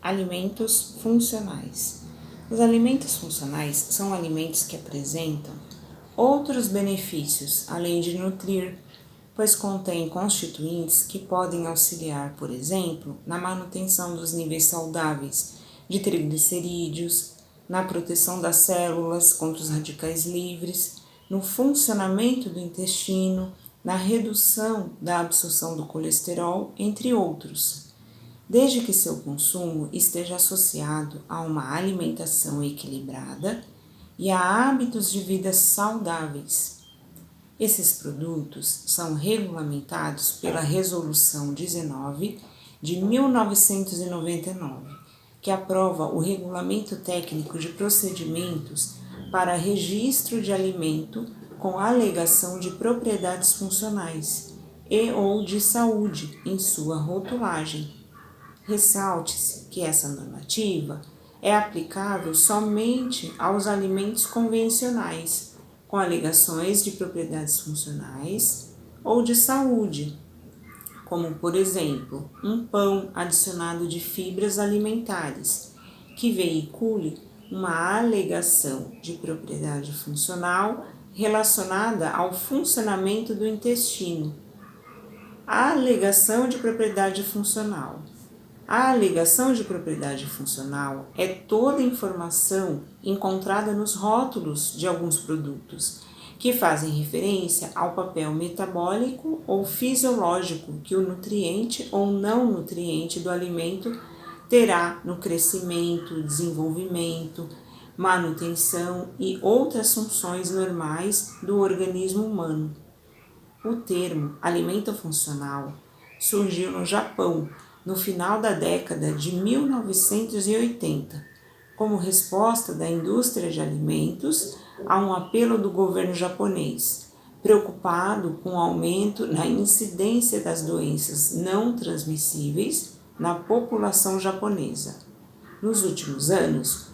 Alimentos funcionais. Os alimentos funcionais são alimentos que apresentam outros benefícios, além de nutrir, pois contêm constituintes que podem auxiliar, por exemplo, na manutenção dos níveis saudáveis de triglicerídeos, na proteção das células contra os radicais livres, no funcionamento do intestino, na redução da absorção do colesterol, entre outros, desde que seu consumo esteja associado a uma alimentação equilibrada e a hábitos de vida saudáveis. Esses produtos são regulamentados pela Resolução 19 de 1999, que aprova o Regulamento Técnico de Procedimentos para Registro de Alimento com alegação de propriedades funcionais e ou de saúde em sua rotulagem. Ressalte-se que essa normativa é aplicável somente aos alimentos convencionais, com alegações de propriedades funcionais ou de saúde, como, por exemplo, um pão adicionado de fibras alimentares, que veicule uma alegação de propriedade funcional relacionada ao funcionamento do intestino. A alegação de propriedade funcional. A alegação de propriedade funcional é toda informação encontrada nos rótulos de alguns produtos, que fazem referência ao papel metabólico ou fisiológico que o nutriente ou não nutriente do alimento terá no crescimento, desenvolvimento, manutenção e outras funções normais do organismo humano. O termo alimento funcional surgiu no Japão no final da década de 1980, como resposta da indústria de alimentos a um apelo do governo japonês, preocupado com o aumento na incidência das doenças não transmissíveis na população japonesa. Nos últimos anos,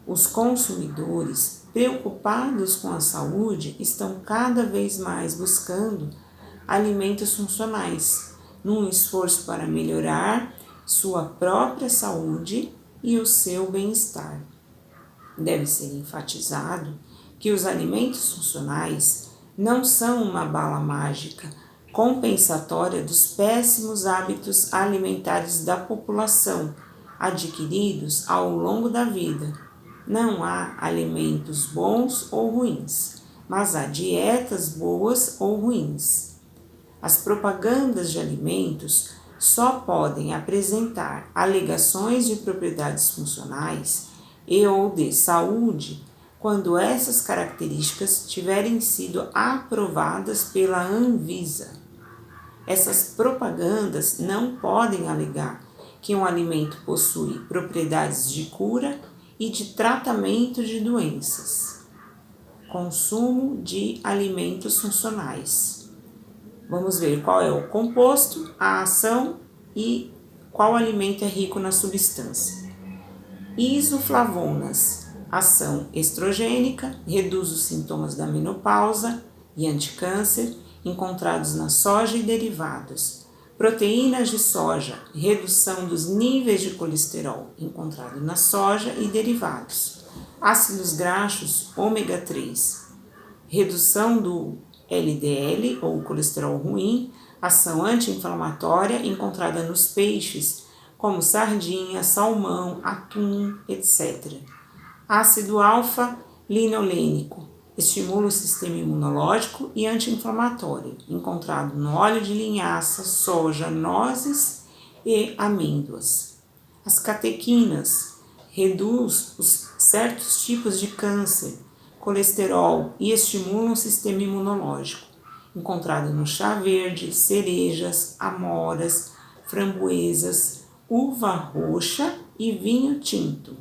os consumidores, preocupados com a saúde, estão cada vez mais buscando alimentos funcionais, num esforço para melhorar sua própria saúde e o seu bem-estar. Deve ser enfatizado que os alimentos funcionais não são uma bala mágica compensatória dos péssimos hábitos alimentares da população adquiridos ao longo da vida. Não há alimentos bons ou ruins, mas há dietas boas ou ruins. As propagandas de alimentos só podem apresentar alegações de propriedades funcionais e ou de saúde quando essas características tiverem sido aprovadas pela Anvisa. Essas propagandas não podem alegar que um alimento possui propriedades de cura e de tratamento de doenças. Consumo de alimentos funcionais. Vamos ver qual é o composto, a ação e qual alimento é rico na substância. Isoflavonas, ação estrogênica, reduz os sintomas da menopausa e anticâncer, encontrados na soja e derivados. Proteínas de soja, redução dos níveis de colesterol, encontrado na soja e derivados. Ácidos graxos ômega 3, redução do LDL ou colesterol ruim, ação anti-inflamatória encontrada nos peixes, como sardinha, salmão, atum, etc. Ácido alfa-linolênico, estimula o sistema imunológico e anti-inflamatório, encontrado no óleo de linhaça, soja, nozes e amêndoas. As catequinas, reduz os certos tipos de câncer, colesterol e estimulam o sistema imunológico, encontrado no chá verde, cerejas, amoras, framboesas, uva roxa e vinho tinto.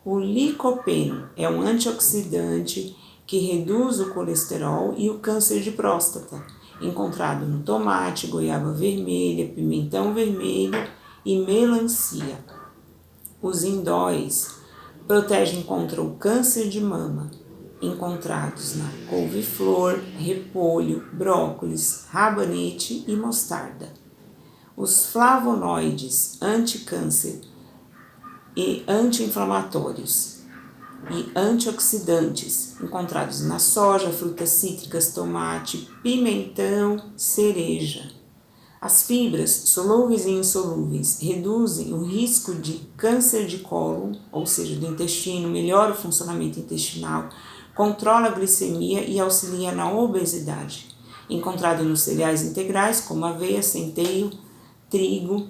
O licopeno é um antioxidante que reduz o colesterol e o câncer de próstata, encontrado no tomate, goiaba vermelha, pimentão vermelho e melancia. Os indóis protegem contra o câncer de mama, encontrados na couve-flor, repolho, brócolis, rabanete e mostarda. Os flavonoides anticâncer e anti-inflamatórios e antioxidantes encontrados na soja, frutas cítricas, tomate, pimentão, cereja. As fibras solúveis e insolúveis reduzem o risco de câncer de cólon, ou seja, do intestino, melhora o funcionamento intestinal, controla a glicemia e auxilia na obesidade. Encontrado nos cereais integrais como aveia, centeio, trigo,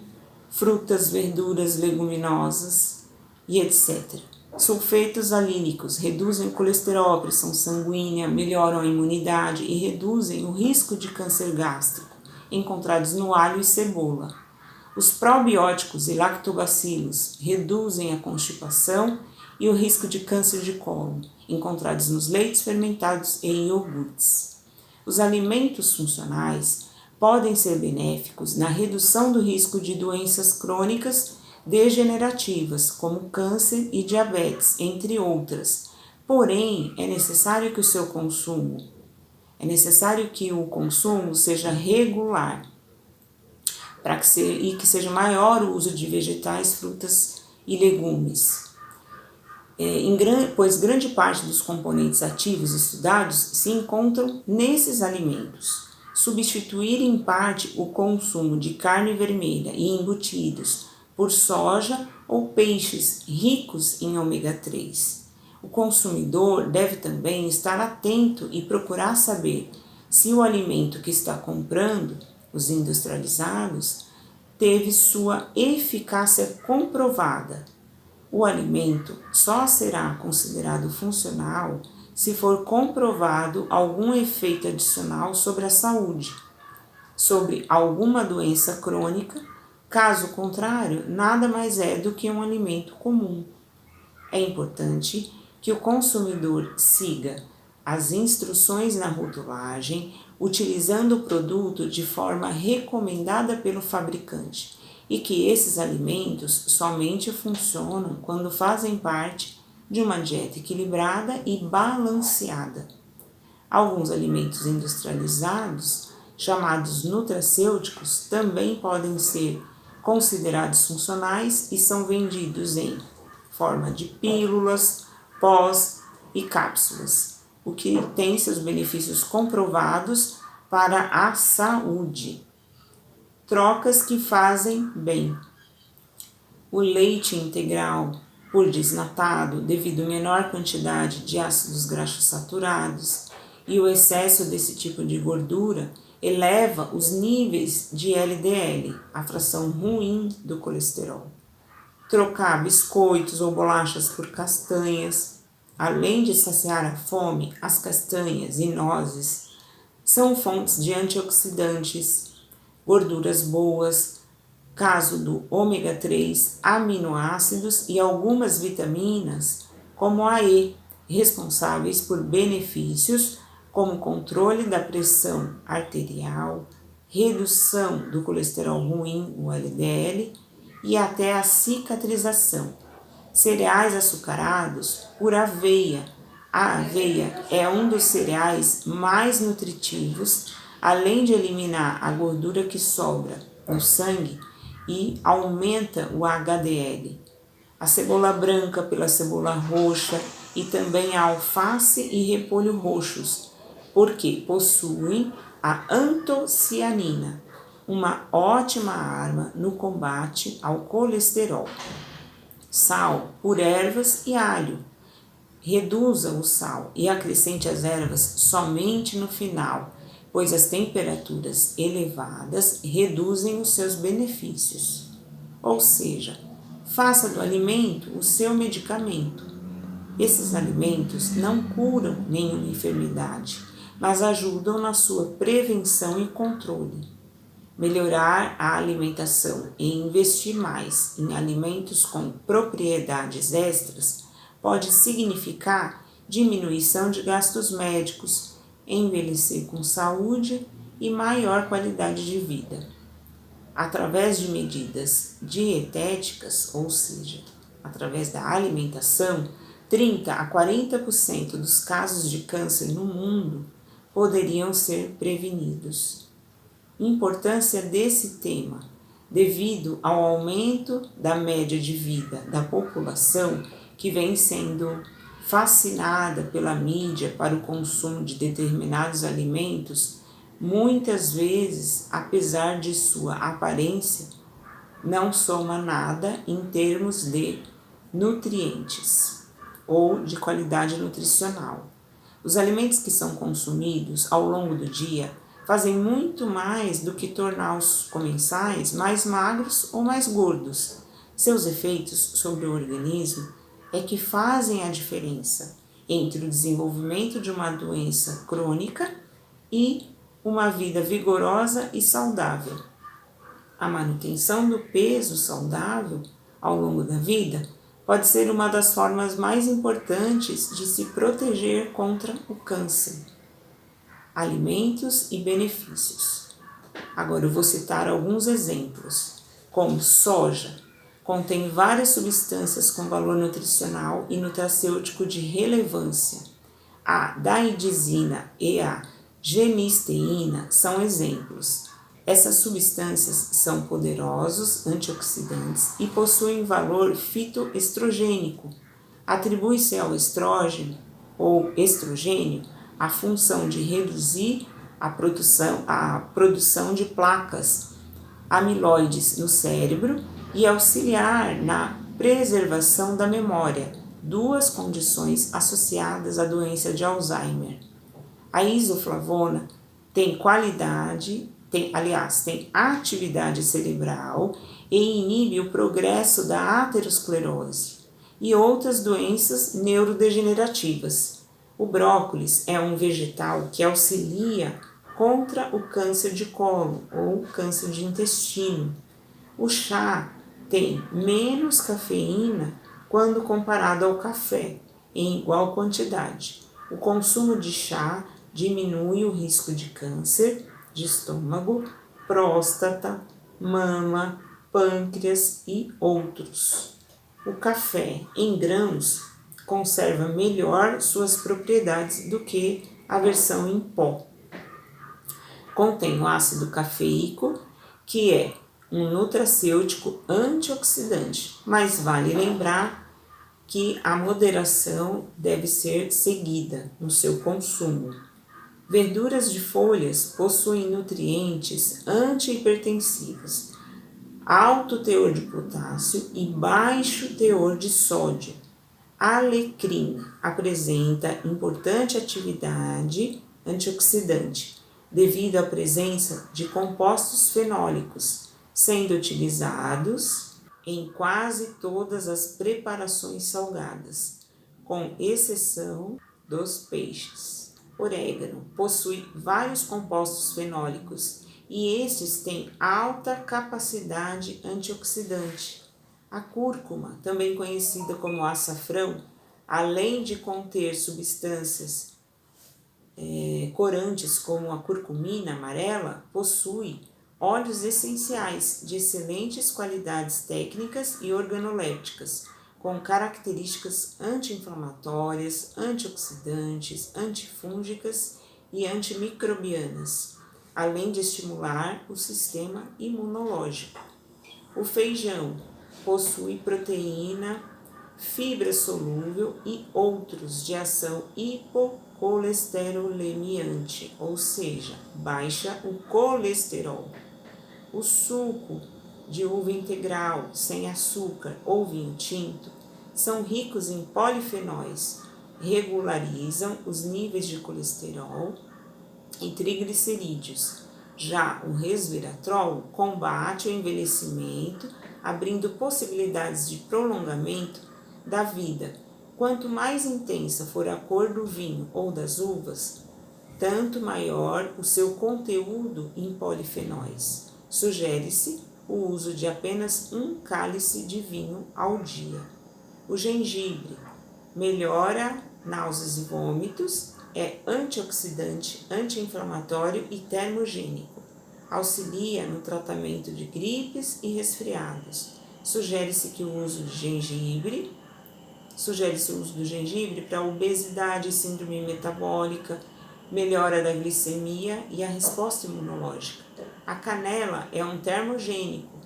frutas, verduras, leguminosas e etc. Sulfetos alínicos reduzem o colesterol, a pressão sanguínea, melhoram a imunidade e reduzem o risco de câncer gástrico, encontrados no alho e cebola. Os probióticos e lactobacilos reduzem a constipação e o risco de câncer de cólon, encontrados nos leites fermentados e iogurtes. Os alimentos funcionais podem ser benéficos na redução do risco de doenças crônicas degenerativas, como câncer e diabetes, entre outras. Porém, é necessário que o consumo seja regular e que seja maior o uso de vegetais, frutas e legumes. Pois grande parte dos componentes ativos estudados se encontram nesses alimentos. Substituir em parte o consumo de carne vermelha e embutidos por soja ou peixes ricos em ômega 3. O consumidor deve também estar atento e procurar saber se o alimento que está comprando, os industrializados, teve sua eficácia comprovada. O alimento só será considerado funcional se for comprovado algum efeito adicional sobre a saúde, sobre alguma doença crônica. Caso contrário, nada mais é do que um alimento comum. É importante que o consumidor siga as instruções na rotulagem, utilizando o produto de forma recomendada pelo fabricante, e que esses alimentos somente funcionam quando fazem parte de uma dieta equilibrada e balanceada. Alguns alimentos industrializados, chamados nutracêuticos, também podem ser considerados funcionais e são vendidos em forma de pílulas, pós e cápsulas, o que tem seus benefícios comprovados para a saúde. Trocas que fazem bem. O leite integral, por desnatado, devido à menor quantidade de ácidos graxos saturados e o excesso desse tipo de gordura, eleva os níveis de LDL, a fração ruim do colesterol. Trocar biscoitos ou bolachas por castanhas, além de saciar a fome, as castanhas e nozes são fontes de antioxidantes, gorduras boas, caso do ômega 3, aminoácidos e algumas vitaminas, como a E, responsáveis por benefícios como controle da pressão arterial, redução do colesterol ruim, o LDL, e até a cicatrização. Cereais açucarados por aveia. A aveia é um dos cereais mais nutritivos, além de eliminar a gordura que sobra no sangue e aumenta o HDL. A cebola branca pela cebola roxa e também a alface e repolho roxos, porque possuem a antocianina, uma ótima arma no combate ao colesterol. Sal por ervas e alho. Reduza o sal e acrescente as ervas somente no final, pois as temperaturas elevadas reduzem os seus benefícios. Ou seja, faça do alimento o seu medicamento. Esses alimentos não curam nenhuma enfermidade, mas ajudam na sua prevenção e controle. Melhorar a alimentação e investir mais em alimentos com propriedades extras pode significar diminuição de gastos médicos, envelhecer com saúde e maior qualidade de vida. Através de medidas dietéticas, ou seja, através da alimentação, 30 a 40% dos casos de câncer no mundo poderiam ser prevenidos. Importância desse tema. devido ao aumento da média de vida da população que vem sendo fascinada pela mídia para o consumo de determinados alimentos, muitas vezes, apesar de sua aparência, não soma nada em termos de nutrientes ou de qualidade nutricional. Os alimentos que são consumidos ao longo do dia fazem muito mais do que tornar os comensais mais magros ou mais gordos. Seus efeitos sobre o organismo é que fazem a diferença entre o desenvolvimento de uma doença crônica e uma vida vigorosa e saudável. A manutenção do peso saudável ao longo da vida pode ser uma das formas mais importantes de se proteger contra o câncer. Alimentos e benefícios. Agora eu vou citar alguns exemplos, como soja, contém várias substâncias com valor nutricional e nutracêutico de relevância. A daidizina e a genisteína são exemplos. Essas substâncias são poderosos antioxidantes e possuem valor fitoestrogênico. Atribui-se ao estrógeno ou estrogênio a função de reduzir a produção de placas amiloides no cérebro e auxiliar na preservação da memória, duas condições associadas à doença de Alzheimer. A isoflavona tem atividade cerebral e inibe o progresso da aterosclerose e outras doenças neurodegenerativas. O brócolis é um vegetal que auxilia contra o câncer de colo ou câncer de intestino. O chá tem menos cafeína quando comparado ao café, em igual quantidade. O consumo de chá diminui o risco de câncer de estômago, próstata, mama, pâncreas e outros. O café em grãos conserva melhor suas propriedades do que a versão em pó. Contém o ácido cafeíco, que é um nutracêutico antioxidante, mas vale lembrar que a moderação deve ser seguida no seu consumo. Verduras de folhas possuem nutrientes antihipertensivos, alto teor de potássio e baixo teor de sódio. Alecrim apresenta importante atividade antioxidante devido à presença de compostos fenólicos, sendo utilizados em quase todas as preparações salgadas, com exceção dos peixes. Orégano possui vários compostos fenólicos e estes têm alta capacidade antioxidante. A cúrcuma, também conhecida como açafrão, além de conter substâncias corantes como a curcumina amarela, possui óleos essenciais de excelentes qualidades técnicas e organolépticas, com características anti-inflamatórias, antioxidantes, antifúngicas e antimicrobianas, além de estimular o sistema imunológico. O feijão possui proteína, fibra solúvel e outros de ação hipocolesterolemiante, ou seja, baixa o colesterol. O suco de uva integral, sem açúcar ou vinho tinto são ricos em polifenóis, regularizam os níveis de colesterol e triglicerídeos. Já o resveratrol combate o envelhecimento, abrindo possibilidades de prolongamento da vida. Quanto mais intensa for a cor do vinho ou das uvas, tanto maior o seu conteúdo em polifenóis. Sugere-se o uso de apenas um cálice de vinho ao dia. O gengibre melhora náuseas e vômitos, é antioxidante, anti-inflamatório e termogênico. Auxilia no tratamento de gripes e resfriados. Sugere-se o uso do gengibre para obesidade e síndrome metabólica, melhora da glicemia e a resposta imunológica. A canela é um termogênico,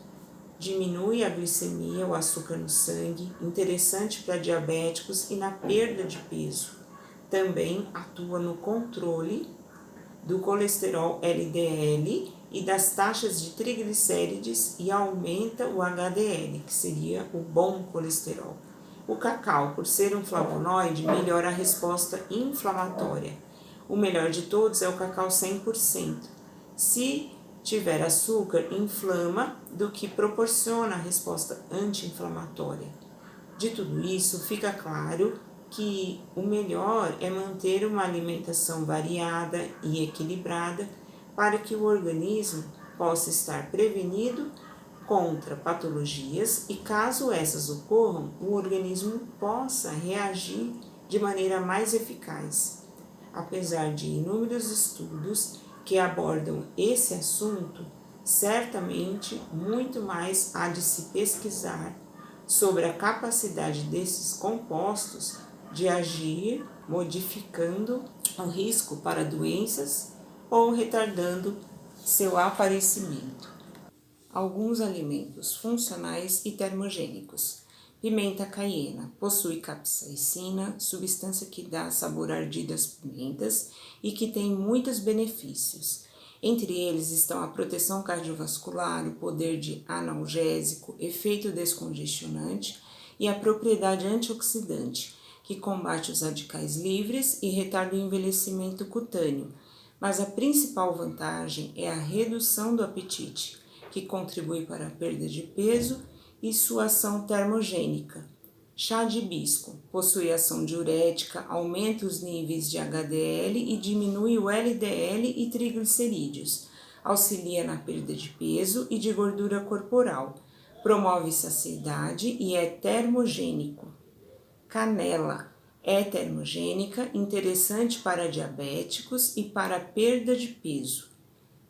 diminui a glicemia, o açúcar no sangue, interessante para diabéticos e na perda de peso. Também atua no controle do colesterol LDL e das taxas de triglicérides e aumenta o HDL, que seria o bom colesterol. O cacau, por ser um flavonoide, melhora a resposta inflamatória. O melhor de todos é o cacau 100%. Se tiver açúcar, inflama do que proporciona a resposta anti-inflamatória. De tudo isso, fica claro que o melhor é manter uma alimentação variada e equilibrada para que o organismo possa estar prevenido contra patologias e, caso essas ocorram, o organismo possa reagir de maneira mais eficaz. Apesar de inúmeros estudos que abordam esse assunto, certamente muito mais há de se pesquisar sobre a capacidade desses compostos de agir modificando o risco para doenças ou retardando seu aparecimento. Alguns alimentos funcionais e termogênicos. Pimenta caiena possui capsaicina, substância que dá sabor ardido às pimentas e que tem muitos benefícios. Entre eles estão a proteção cardiovascular, o poder de analgésico, efeito descongestionante e a propriedade antioxidante, que combate os radicais livres e retarda o envelhecimento cutâneo. Mas a principal vantagem é a redução do apetite, que contribui para a perda de peso e sua ação termogênica. Chá de hibisco possui ação diurética, aumenta os níveis de HDL e diminui o LDL e triglicerídeos, auxilia na perda de peso e de gordura corporal, promove saciedade e é termogênico. Canela é termogênica, interessante para diabéticos e para a perda de peso.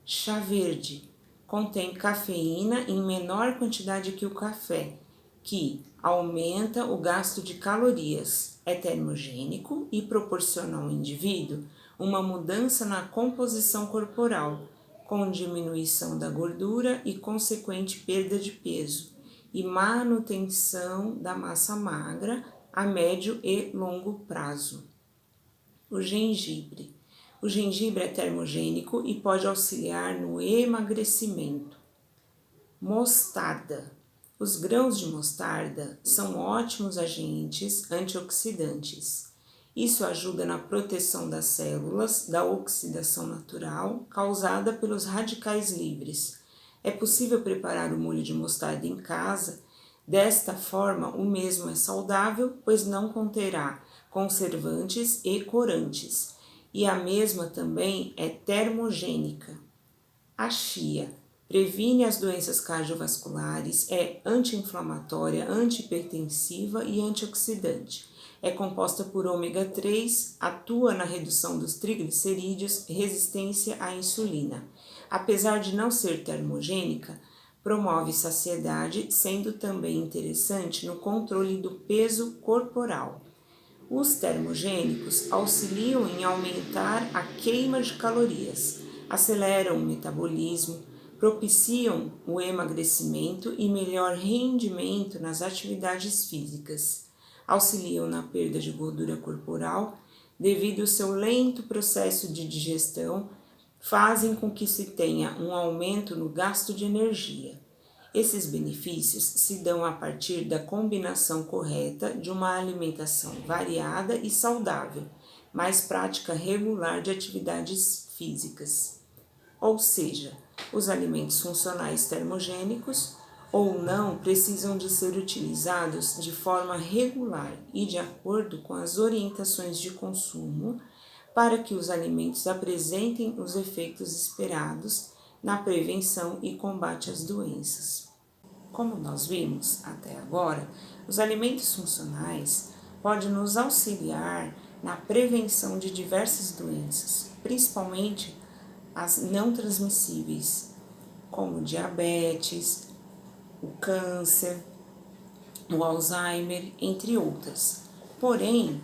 Chá verde contém cafeína em menor quantidade que o café, que aumenta o gasto de calorias, é termogênico e proporciona ao indivíduo uma mudança na composição corporal, com diminuição da gordura e consequente perda de peso, e manutenção da massa magra a médio e longo prazo. O gengibre. O gengibre é termogênico e pode auxiliar no emagrecimento. Mostarda. Os grãos de mostarda são ótimos agentes antioxidantes. Isso ajuda na proteção das células da oxidação natural causada pelos radicais livres. É possível preparar o molho de mostarda em casa. Desta forma, o mesmo é saudável, pois não conterá conservantes e corantes, e a mesma também é termogênica. A chia previne as doenças cardiovasculares, é anti-inflamatória, antihipertensiva e antioxidante. É composta por ômega 3, atua na redução dos triglicerídeos, resistência à insulina. Apesar de não ser termogênica, promove saciedade, sendo também interessante no controle do peso corporal. Os termogênicos auxiliam em aumentar a queima de calorias, aceleram o metabolismo, propiciam o emagrecimento e melhor rendimento nas atividades físicas, auxiliam na perda de gordura corporal devido ao seu lento processo de digestão, fazem com que se tenha um aumento no gasto de energia. Esses benefícios se dão a partir da combinação correta de uma alimentação variada e saudável, mais prática regular de atividades físicas. Ou seja, os alimentos funcionais termogênicos ou não precisam de ser utilizados de forma regular e de acordo com as orientações de consumo para que os alimentos apresentem os efeitos esperados na prevenção e combate às doenças. Como nós vimos até agora, os alimentos funcionais podem nos auxiliar na prevenção de diversas doenças, principalmente as não transmissíveis, como diabetes, o câncer, o Alzheimer, entre outras. Porém,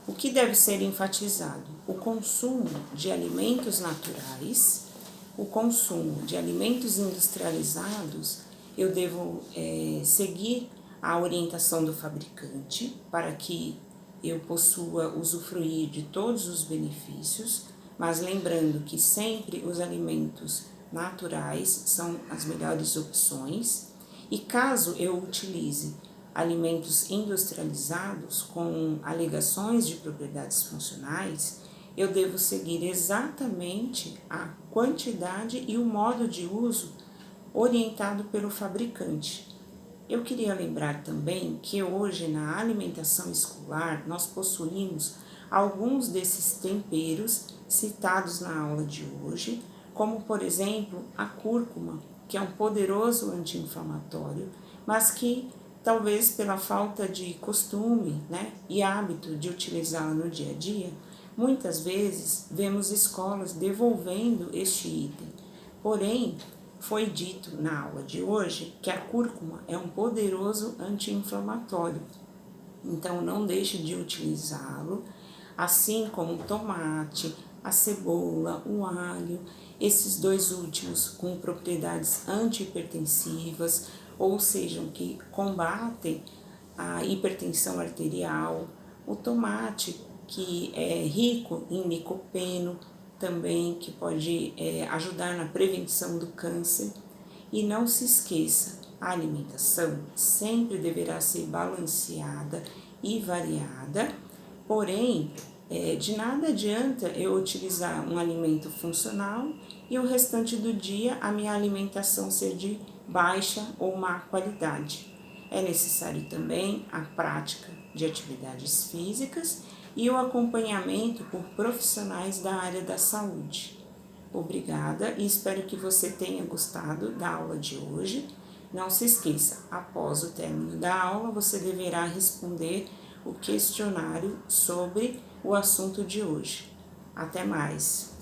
o que deve ser enfatizado? O consumo de alimentos naturais, o consumo de alimentos industrializados eu devo seguir a orientação do fabricante para que eu possua usufruir de todos os benefícios, mas lembrando que sempre os alimentos naturais são as melhores opções. E caso eu utilize alimentos industrializados com alegações de propriedades funcionais, eu devo seguir exatamente a quantidade e o modo de uso orientado pelo fabricante. Eu queria lembrar também que hoje na alimentação escolar nós possuímos alguns desses temperos citados na aula de hoje, como por exemplo a cúrcuma, que é um poderoso anti-inflamatório, mas que talvez pela falta de costume, e hábito de utilizá-la no dia a dia, muitas vezes vemos escolas devolvendo este item. Porém, foi dito na aula de hoje que a cúrcuma é um poderoso anti-inflamatório, então não deixe de utilizá-lo, assim como o tomate, a cebola, o alho, esses dois últimos com propriedades antihipertensivas, ou seja, que combatem a hipertensão arterial, o tomate, que é rico em licopeno, também que pode ajudar na prevenção do câncer. E não se esqueça, a alimentação sempre deverá ser balanceada e variada, porém, de nada adianta eu utilizar um alimento funcional e o restante do dia a minha alimentação ser de baixa ou má qualidade. É necessário também a prática de atividades físicas e o acompanhamento por profissionais da área da saúde. Obrigada e espero que você tenha gostado da aula de hoje. Não se esqueça, após o término da aula, você deverá responder o questionário sobre o assunto de hoje. Até mais!